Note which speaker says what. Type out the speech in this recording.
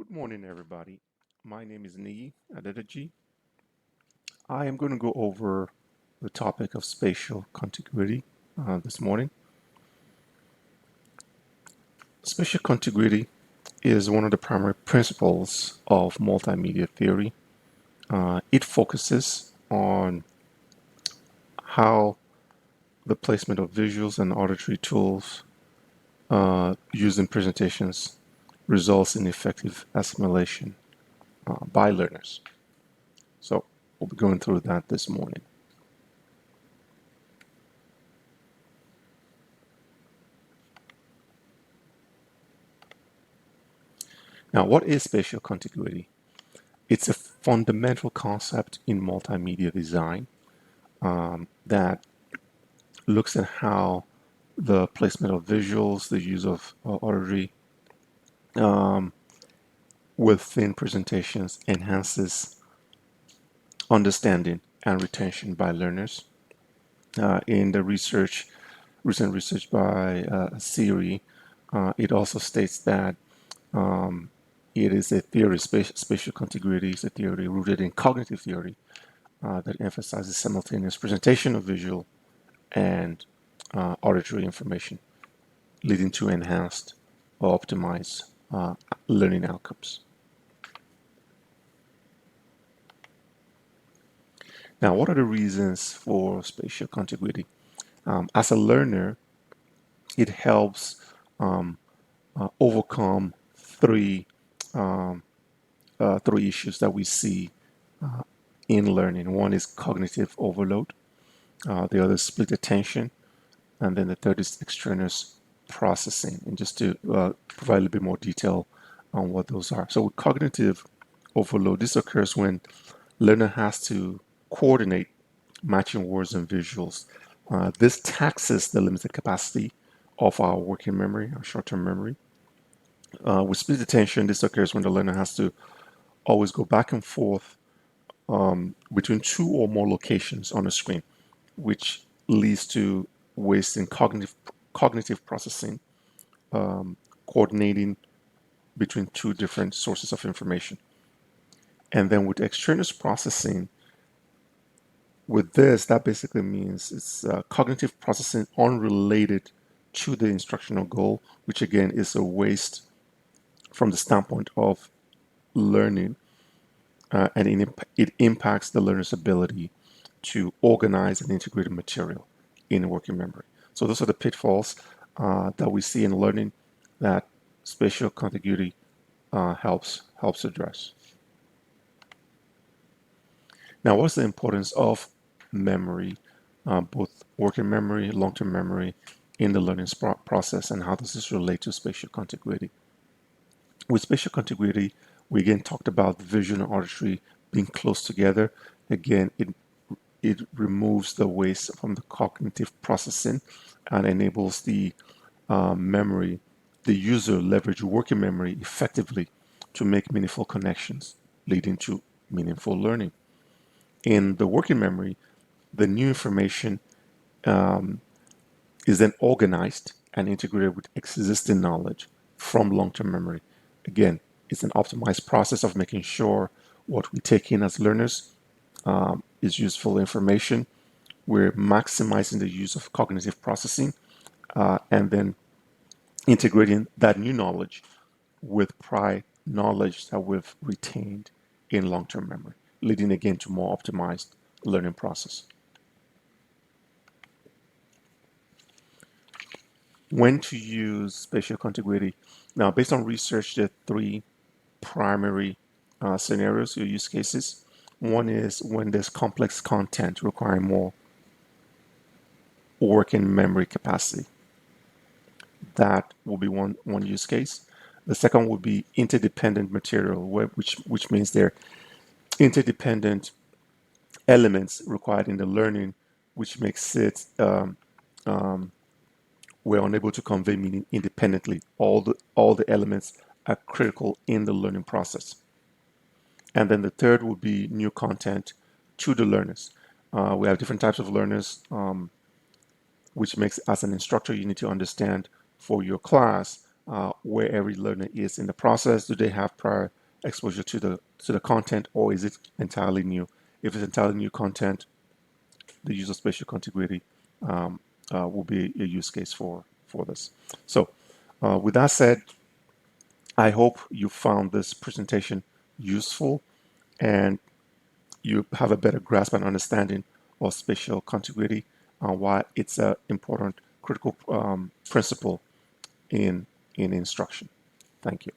Speaker 1: Good morning, everybody. My name is EDTC. I am going to go over the topic of spatial contiguity this morning. Spatial contiguity is one of the primary principles of multimedia theory. It focuses on how the placement of visuals and auditory tools used in presentations results in effective assimilation by learners. So we'll be going through that this morning. Now, what is spatial contiguity? It's a fundamental concept in multimedia design that looks at how the placement of visuals, the use of auditory within presentations enhances understanding and retention by learners. In the recent research by Siri, it also states that it is a theory, spatial contiguity is a theory rooted in cognitive theory that emphasizes simultaneous presentation of visual and auditory information, leading to enhanced or optimized learning outcomes. Now, what are the reasons for spatial contiguity? As a learner, it helps overcome three issues that we see in learning. One is cognitive overload, the other is split attention, and then the third is extraneous processing. And just to provide a little bit more detail on what those are. So with cognitive overload, this occurs when learner has to coordinate matching words and visuals. This taxes the limited capacity of our working memory, our short-term memory. With split attention, this occurs when the learner has to always go back and forth between two or more locations on a screen, which leads to waste in cognitive processing, coordinating between two different sources of information. And then with extraneous processing, with this, that basically means it's cognitive processing unrelated to the instructional goal, which again is a waste from the standpoint of learning, and it impacts the learner's ability to organize and integrate material in working memory. So those are the pitfalls that we see in learning that spatial contiguity helps address. Now, what's the importance of memory, both working memory, long-term memory, in the learning process, and how does this relate to spatial contiguity? With spatial contiguity, we again talked about visual and auditory being close together. Again, it removes the waste from the cognitive processing and enables the memory, the user leverage working memory effectively to make meaningful connections, leading to meaningful learning. In the working memory, the new information is then organized and integrated with existing knowledge from long-term memory. Again, it's an optimized process of making sure what we take in as learners is useful information. We're maximizing the use of cognitive processing and then integrating that new knowledge with prior knowledge that we've retained in long-term memory, leading again to more optimized learning process. When to use spatial contiguity? Now, based on research, there are three primary scenarios or use cases. One is when there's complex content requiring more working memory capacity. That will be one use case. The second would be interdependent material, which means they're interdependent elements required in the learning, which makes it we're unable to convey meaning independently. All the elements are critical in the learning process. And then the third would be new content to the learners. We have different types of learners, which makes, as an instructor, you need to understand for your class where every learner is in the process. Do they have prior exposure to the content, or is it entirely new? If it's entirely new content, the use of spatial contiguity will be a use case for this. So with that said, I hope you found this presentation useful and you have a better grasp and understanding of spatial contiguity and why it's an important critical principle in instruction. Thank you.